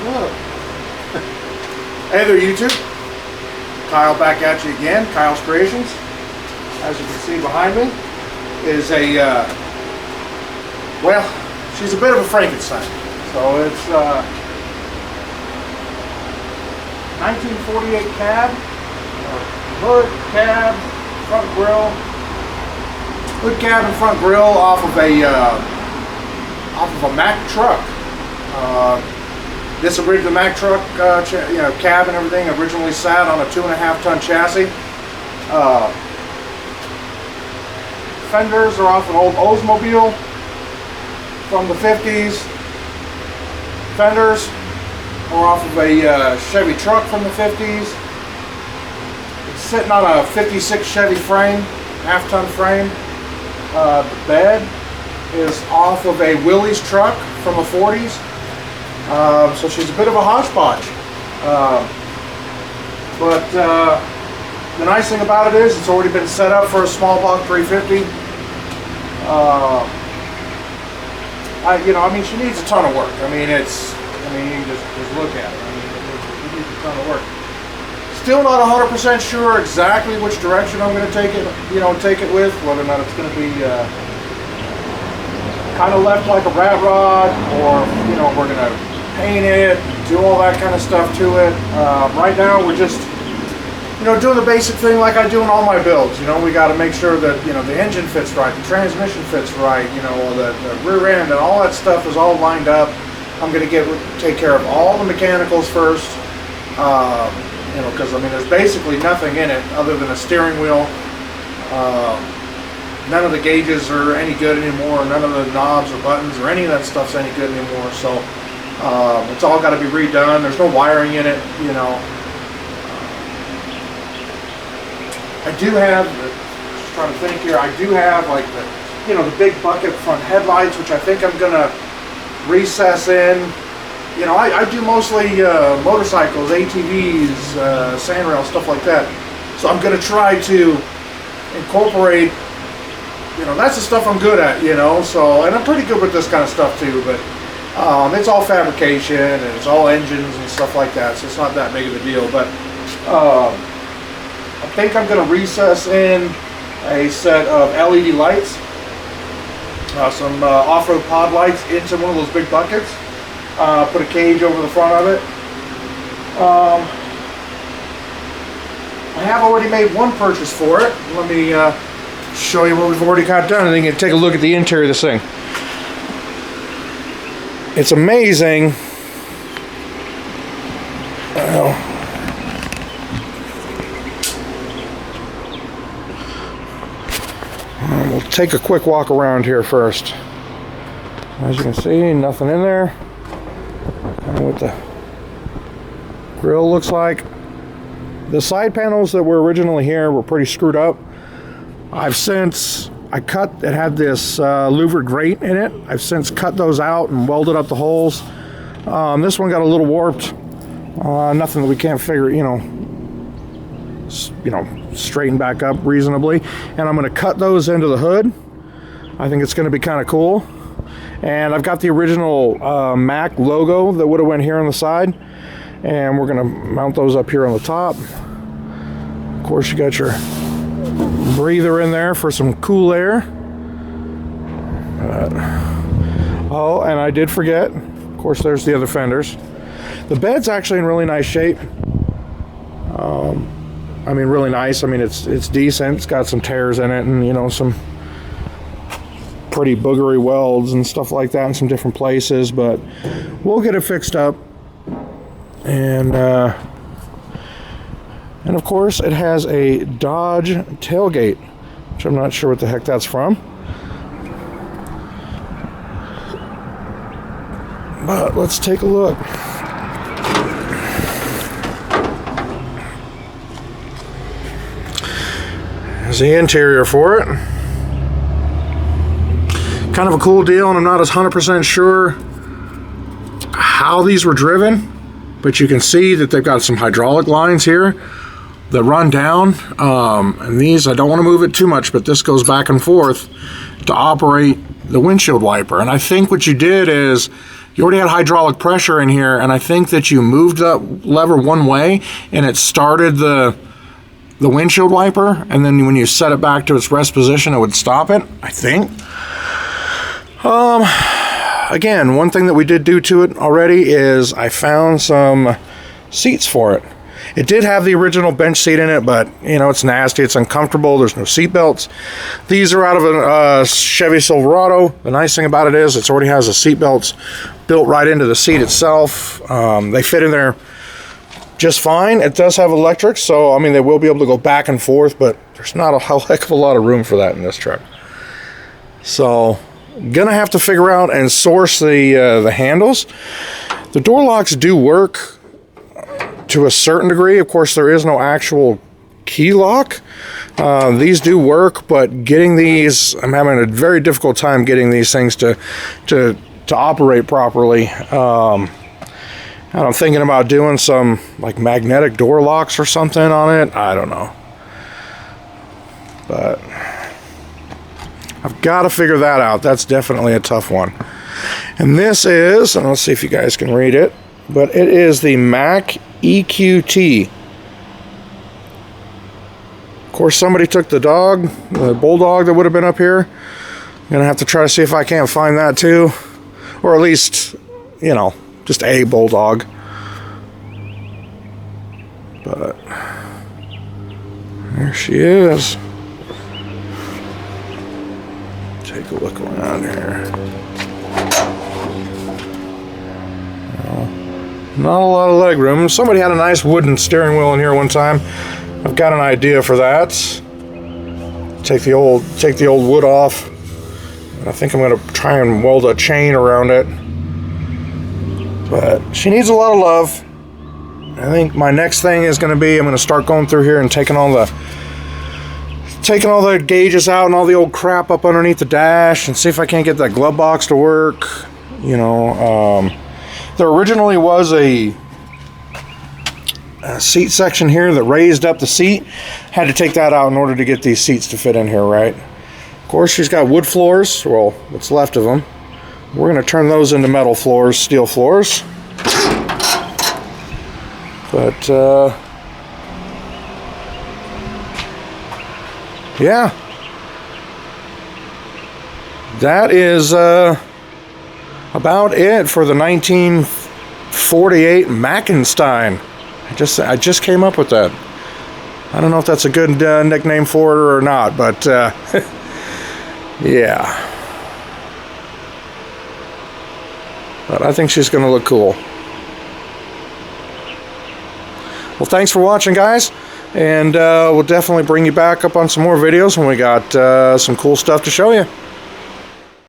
Look. Hey there, YouTube. Kyle back at you again. Kyle's Creations. As you can see behind me is a, well, she's a bit of a Frankenstein. So it's 1948 cab, hood, cab, front grille, hood, cab, and front grille off of a Mack truck. The Mack truck, cab and everything originally sat on a 2.5-ton chassis. Fenders are off an old Oldsmobile from the 50s. Fenders are off of a Chevy truck from the 50s. It's sitting on a 56 Chevy frame, half-ton frame. The bed is off of a Willys truck from the 40s. So she's a bit of a hodgepodge. But the nice thing about it is it's already been set up for a small block 350. I mean, she needs a ton of work. I mean, you can just look at it. I mean, it needs a ton of work. Still not 100% sure exactly which direction I'm going to take it with, whether or not it's going to be kind of left like a rat rod, or we're going to paint it, do all that kind of stuff to it. Right now we're just doing the basic thing like I do in all my builds. We got to make sure that the engine fits right, the transmission fits right, the rear end and all that stuff is all lined up. I'm going to take care of all the mechanicals first, because I mean there's basically nothing in it other than a steering wheel. None of the gauges are any good anymore. None of the knobs or buttons or any of that stuff's any good anymore. So it's all got to be redone. There's no wiring in it. I do have, just trying to think here, I do have like the big bucket front headlights, which I think I'm gonna recess in. I do mostly motorcycles, ATVs, sandrail, stuff like that. So I'm gonna try to incorporate, that's the stuff I'm good at, so, and I'm pretty good with this kind of stuff too, but it's all fabrication and it's all engines and stuff like that, so it's not that big of a deal. But I think I'm going to recess in a set of LED lights, some off-road pod lights into one of those big buckets, put a cage over the front of it. I have already made one purchase for it. Let me show you what we've already got done, and then you can take a look at the interior of this thing. It's amazing. We'll take a quick walk around here first. As you can see, nothing in there. Kind of what the grill looks like. The side panels that were originally here were pretty screwed up. I cut, it had this louvered grate in it. I've since cut those out and welded up the holes. This one got a little warped. Nothing that we can't figure, straighten back up reasonably. And I'm going to cut those into the hood. I think it's going to be kind of cool. And I've got the original Mack logo that would have went here on the side. And we're going to mount those up here on the top. Of course, you got your breather in there for some cool air. Oh, and I did forget, of course, there's the other fenders. The bed's actually in really nice shape. I mean, really nice. I mean, it's decent. It's got some tears in it, and some pretty boogery welds and stuff like that in some different places. But we'll get it fixed up. And of course, it has a Dodge tailgate, which I'm not sure what the heck that's from. But let's take a look. There's the interior for it. Kind of a cool deal, and I'm not as 100% sure how these were driven, but you can see that they've got some hydraulic lines here that run down, and these, I don't want to move it too much, but this goes back and forth to operate the windshield wiper. And I think what you did is you already had hydraulic pressure in here, and I think that you moved that lever one way and it started the windshield wiper, and then when you set it back to its rest position, it would stop it, I think. Again, one thing that we did do to it already is I found some seats for it. It did have the original bench seat in it, but you know, it's nasty, it's uncomfortable, there's no seat belts. These are out of a Chevy Silverado. The nice thing about it is it already has the seat belts built right into the seat itself. They fit in there just fine. It does have electric, so I mean they will be able to go back and forth, but there's not a heck of a lot of room for that in this truck. So gonna have to figure out and source the handles. The door locks do work to a certain degree. Of course, there is no actual key lock. These do work, but getting these, I'm having a very difficult time getting these things to operate properly. I'm thinking about doing some like magnetic door locks or something on it. I don't know, but I've got to figure that out. That's definitely a tough one. And this is, and let's see if you guys can read it, but it is the Mack EQT. Of course, somebody took the dog, the bulldog that would have been up here. I'm gonna have to try to see if I can't find that too, or at least, you know, just a bulldog. But there she is. Take a look around here. Well, not a lot of leg room. Somebody had a nice wooden steering wheel in here one time. I've got an idea for that. Take the old wood off. I think I'm going to try and weld a chain around it. But she needs a lot of love. I think my next thing is going to be I'm going to start going through here and taking all the gauges out and all the old crap up underneath the dash and see if I can't get that glove box to work. You know, there originally was a seat section here that raised up the seat. Had to take that out in order to get these seats to fit in here, right? Of course, she's got wood floors, well, what's left of them. We're going to turn those into metal floors, steel floors. But, yeah. That is about it for the 1948 Mackenstein. I just came up with that. I don't know if that's a good nickname for her or not, but yeah. But I think she's going to look cool. Well, thanks for watching, guys, and we'll definitely bring you back up on some more videos when we got some cool stuff to show you.